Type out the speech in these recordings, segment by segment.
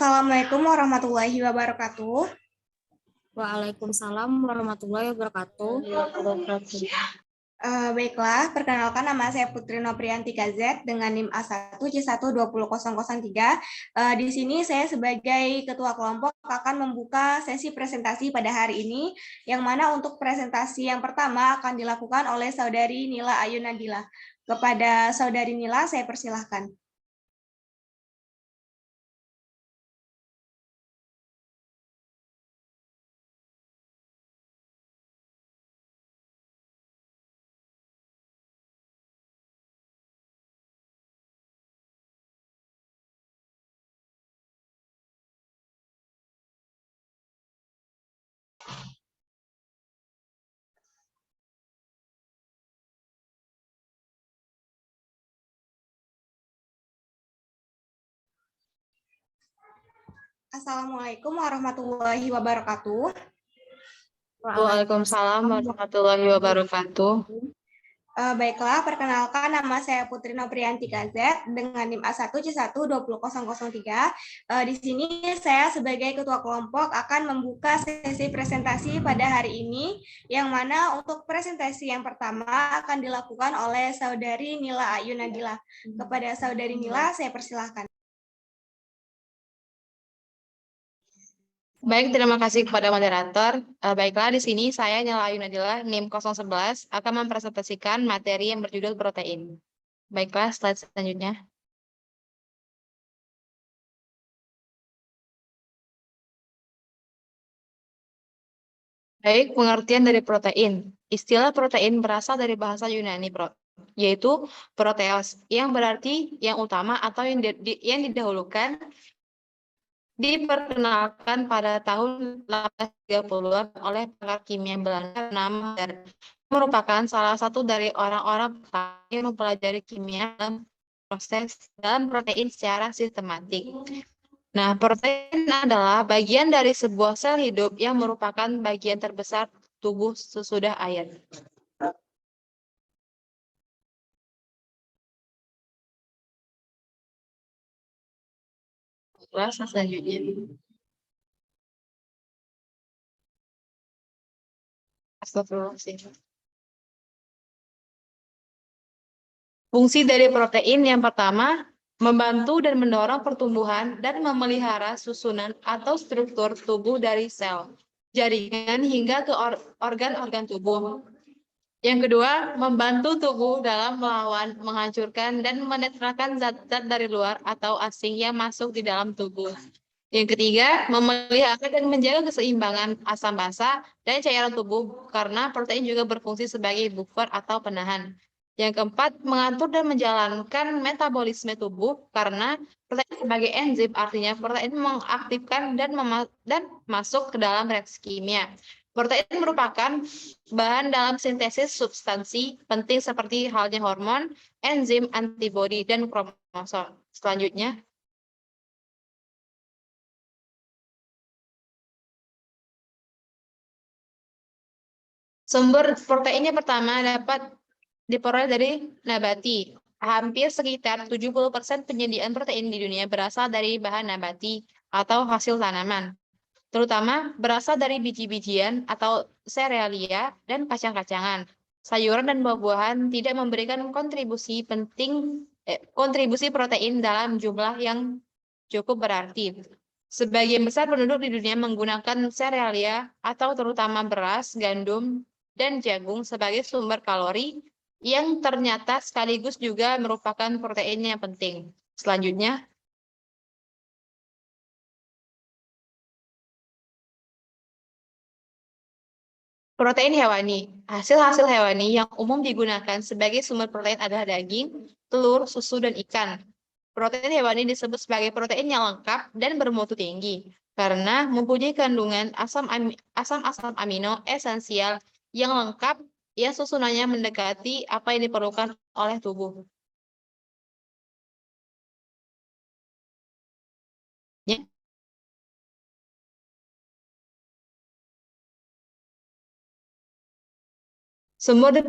Assalamualaikum warahmatullahi wabarakatuh. Waalaikumsalam warahmatullahi wabarakatuh. Baiklah, perkenalkan nama saya Putri Noprianti KZ dengan NIM A1C1200003. Di sini saya sebagai ketua kelompok akan membuka sesi presentasi pada hari ini, yang mana untuk presentasi yang pertama akan dilakukan oleh Saudari Nila Ayu Nadila. Kepada Saudari Nila, saya persilahkan. Assalamualaikum warahmatullahi wabarakatuh. Waalaikumsalam warahmatullahi wabarakatuh. Baiklah, perkenalkan nama saya Putri Noprianti KZ dengan NIM A1C1200003. Di sini saya sebagai ketua kelompok akan membuka sesi presentasi pada hari ini, yang mana untuk presentasi yang pertama akan dilakukan oleh Saudari Nila Ayu Nadila. Kepada Saudari Nila, saya persilahkan. Baik, terima kasih kepada moderator. Baiklah, di sini saya Nila Ayu Nadila, NIM 011, akan mempresentasikan materi yang berjudul protein. Baiklah, slide selanjutnya. Baik, pengertian dari protein. Istilah protein berasal dari bahasa Yunani, yaitu proteos, yang berarti yang utama atau yang didahulukan. Diperkenalkan pada tahun 1830-an oleh pakar kimia Belanda bernama Dar, merupakan salah satu dari orang-orang pertama yang mempelajari kimia dalam proses dalam protein secara sistematik. Nah, protein adalah bagian dari sebuah sel hidup yang merupakan bagian terbesar tubuh sesudah air. Kelas selanjutnya. Astagfirullahaladzim. Fungsi dari protein yang pertama, membantu dan mendorong pertumbuhan dan memelihara susunan atau struktur tubuh dari sel, jaringan hingga ke organ-organ tubuh. Yang kedua, membantu tubuh dalam melawan, menghancurkan, dan menetralkan zat-zat dari luar atau asing yang masuk di dalam tubuh. Yang ketiga, memelihara dan menjaga keseimbangan asam basa dan cairan tubuh karena protein juga berfungsi sebagai buffer atau penahan. Yang keempat, mengatur dan menjalankan metabolisme tubuh karena protein sebagai enzim, artinya protein mengaktifkan dan masuk ke dalam reaksi kimia. Protein merupakan bahan dalam sintesis substansi penting seperti halnya hormon, enzim, antibodi, dan kromosom. Selanjutnya, sumber proteinnya pertama dapat diperoleh dari nabati. Hampir sekitar 70% penyediaan protein di dunia berasal dari bahan nabati atau hasil tanaman, terutama berasal dari biji-bijian atau serealia dan kacang-kacangan. Sayuran dan buah-buahan tidak memberikan kontribusi protein dalam jumlah yang cukup berarti. Sebagian besar penduduk di dunia menggunakan serealia atau terutama beras, gandum, dan jagung sebagai sumber kalori yang ternyata sekaligus juga merupakan protein yang penting. Selanjutnya, protein hewani. Hasil-hasil hewani yang umum digunakan sebagai sumber protein adalah daging, telur, susu, dan ikan. Protein hewani disebut sebagai protein yang lengkap dan bermutu tinggi karena mempunyai kandungan asam-asam amino esensial yang lengkap yang susunannya mendekati apa yang diperlukan oleh tubuh. Ya. Sumber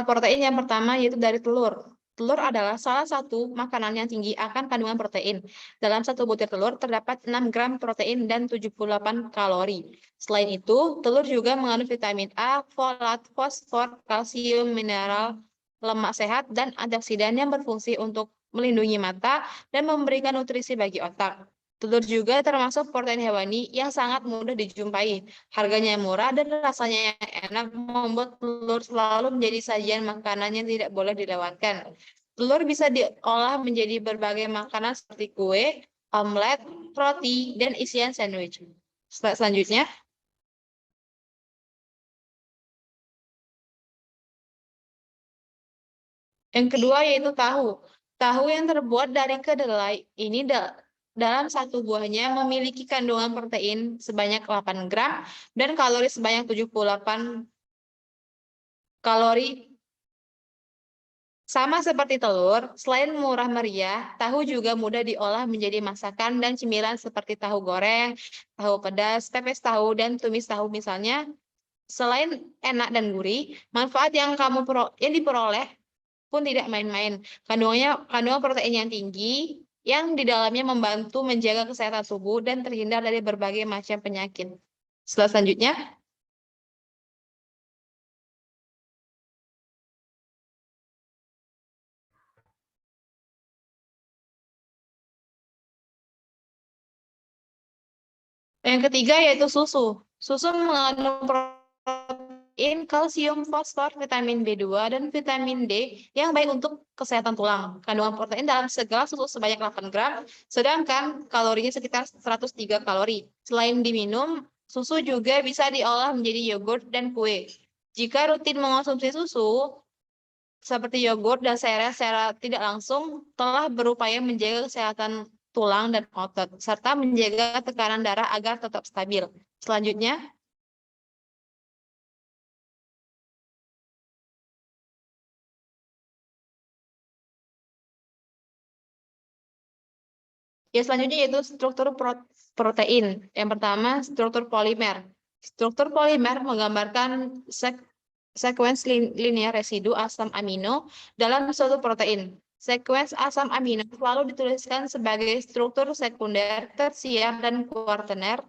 protein yang pertama yaitu dari telur. Telur adalah salah satu makanan yang tinggi akan kandungan protein. Dalam satu butir telur terdapat 6 gram protein dan 78 kalori. Selain itu, telur juga mengandung vitamin A, folat, fosfor, kalsium, mineral, lemak sehat, dan antioksidan yang berfungsi untuk melindungi mata dan memberikan nutrisi bagi otak. Telur juga termasuk protein hewani yang sangat mudah dijumpai. Harganya yang murah dan rasanya yang enak membuat telur selalu menjadi sajian makanan yang tidak boleh dilewatkan. Telur bisa diolah menjadi berbagai makanan seperti kue, omelet, roti, dan isian sandwich. Selanjutnya, yang kedua yaitu tahu. Tahu yang terbuat dari kedelai ini dalam satu buahnya memiliki kandungan protein sebanyak 8 gram dan kalori sebanyak 78 kalori. Sama seperti telur, selain murah meriah, tahu juga mudah diolah menjadi masakan dan cemilan seperti tahu goreng, tahu pedas, pepes tahu, dan tumis tahu misalnya. Selain enak dan gurih, manfaat yang diperoleh pun tidak main-main. Kandungan protein yang tinggi yang di dalamnya membantu menjaga kesehatan tubuh dan terhindar dari berbagai macam penyakit. Selanjutnya, yang ketiga yaitu susu. Susu mengandung protein, kalsium, fosfor, vitamin B2, dan vitamin D yang baik untuk kesehatan tulang. Kandungan protein dalam segelas susu sebanyak 8 gram, sedangkan kalorinya sekitar 103 kalori. Selain diminum, susu juga bisa diolah menjadi yogurt dan kue. Jika rutin mengonsumsi susu, seperti yogurt dan sereal secara tidak langsung, telah berupaya menjaga kesehatan tulang dan otot, serta menjaga tekanan darah agar tetap stabil. Selanjutnya, selanjutnya yaitu struktur protein. Yang pertama, struktur polimer. Struktur polimer menggambarkan sekuens linear residu asam amino dalam suatu protein. Sekuens asam amino selalu dituliskan sebagai struktur sekunder, tersier, dan kuartener.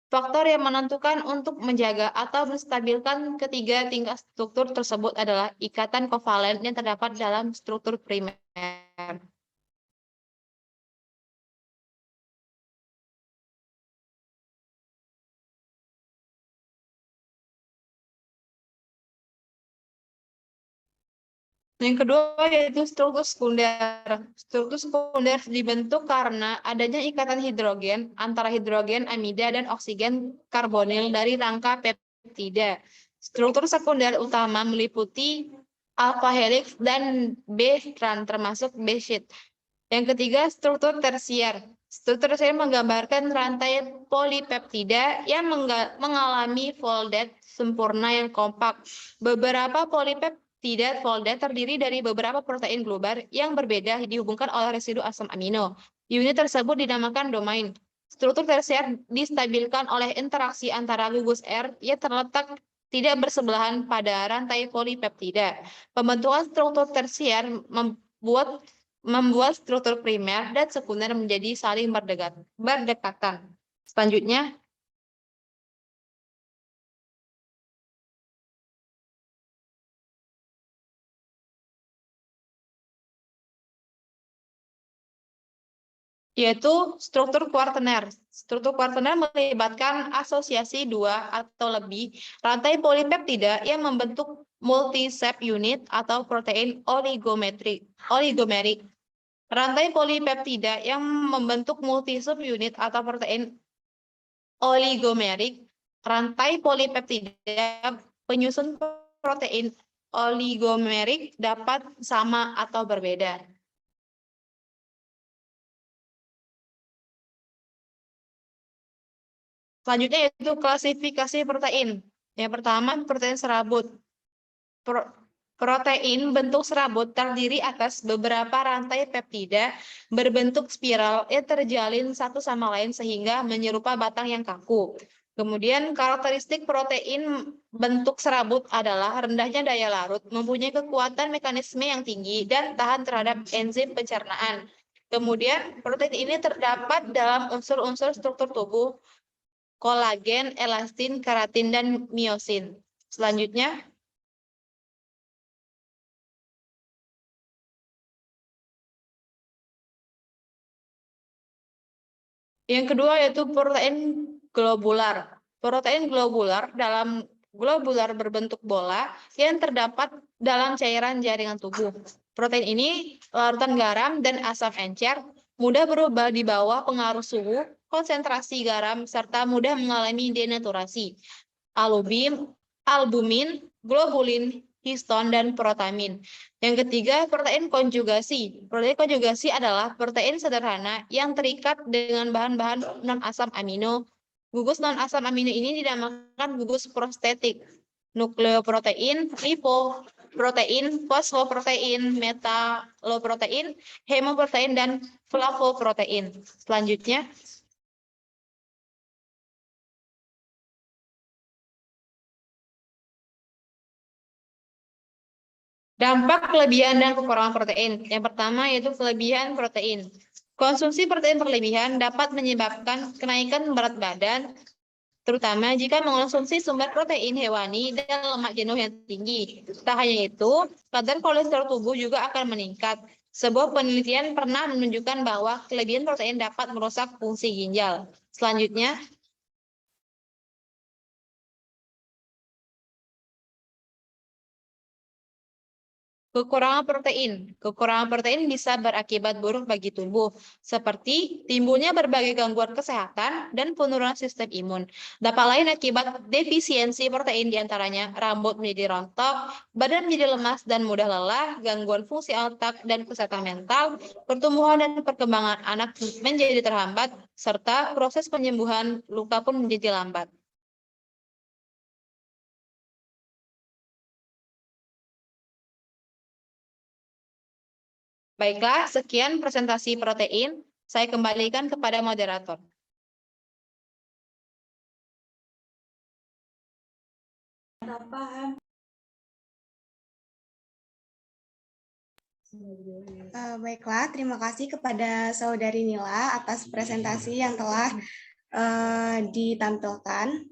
Faktor yang menentukan untuk menjaga atau menstabilkan ketiga tingkat struktur tersebut adalah ikatan kovalen yang terdapat dalam struktur primer. Yang kedua yaitu struktur sekunder. Struktur sekunder dibentuk karena adanya ikatan hidrogen antara hidrogen amida dan oksigen karbonil dari rangka peptida. Struktur sekunder utama meliputi alpha helix dan B-strand termasuk B-sheet. Yang ketiga, struktur tersier. Struktur tersier menggambarkan rantai polipeptida yang mengalami folded sempurna yang kompak. Beberapa polipeptida folded terdiri dari beberapa protein global yang berbeda dihubungkan oleh residu asam amino. Unit tersebut dinamakan domain. Struktur tersier distabilkan oleh interaksi antara gugus R yang terletak tidak bersebelahan pada rantai polipeptida. Pembentukan struktur tersier membuat struktur primer dan sekunder menjadi saling berdekatan. Selanjutnya, yaitu struktur kuartener. Struktur kuartener melibatkan asosiasi dua atau lebih rantai polipeptida yang membentuk multi-sep unit atau protein oligomerik. Rantai polipeptida yang membentuk multi-sub unit atau protein oligomerik. Rantai polipeptida penyusun protein oligomerik dapat sama atau berbeda. Selanjutnya yaitu klasifikasi protein. Yang pertama, protein serabut. Protein bentuk serabut terdiri atas beberapa rantai peptida berbentuk spiral yang terjalin satu sama lain sehingga menyerupai batang yang kaku. Kemudian karakteristik protein bentuk serabut adalah rendahnya daya larut, mempunyai kekuatan mekanisme yang tinggi, dan tahan terhadap enzim pencernaan. Kemudian protein ini terdapat dalam unsur-unsur struktur tubuh, kolagen, elastin, keratin, dan miosin. Selanjutnya, yang kedua yaitu protein globular. Protein globular dalam globular berbentuk bola yang terdapat dalam cairan jaringan tubuh. Protein ini larutan garam dan asam encer, mudah berubah di bawah pengaruh suhu, konsentrasi garam, serta mudah mengalami denaturasi. Albumin, globulin, histon, dan protamin. Yang ketiga, protein konjugasi. Protein konjugasi adalah protein sederhana yang terikat dengan bahan-bahan non-asam amino. Gugus non-asam amino ini dinamakan gugus prostetik. Nukleoprotein, lipoprotein, fosfoprotein, metaloprotein, hemoprotein, dan flavoprotein. Selanjutnya, dampak kelebihan dan kekurangan protein. Yang pertama yaitu kelebihan protein. Konsumsi protein berlebihan dapat menyebabkan kenaikan berat badan, terutama jika mengonsumsi sumber protein hewani dan lemak jenuh yang tinggi. Tak hanya itu, kadar kolesterol tubuh juga akan meningkat. Sebuah penelitian pernah menunjukkan bahwa kelebihan protein dapat merusak fungsi ginjal. Selanjutnya, kekurangan protein. Kekurangan protein bisa berakibat buruk bagi tubuh, seperti timbulnya berbagai gangguan kesehatan dan penurunan sistem imun. Dampak lain akibat defisiensi protein diantaranya rambut menjadi rontok, badan menjadi lemas dan mudah lelah, gangguan fungsi otak dan kesehatan mental, pertumbuhan dan perkembangan anak menjadi terhambat, serta proses penyembuhan luka pun menjadi lambat. Baiklah, sekian presentasi protein. Saya kembalikan kepada moderator. Baiklah, terima kasih kepada Saudari Nila atas presentasi yang telah ditampilkan.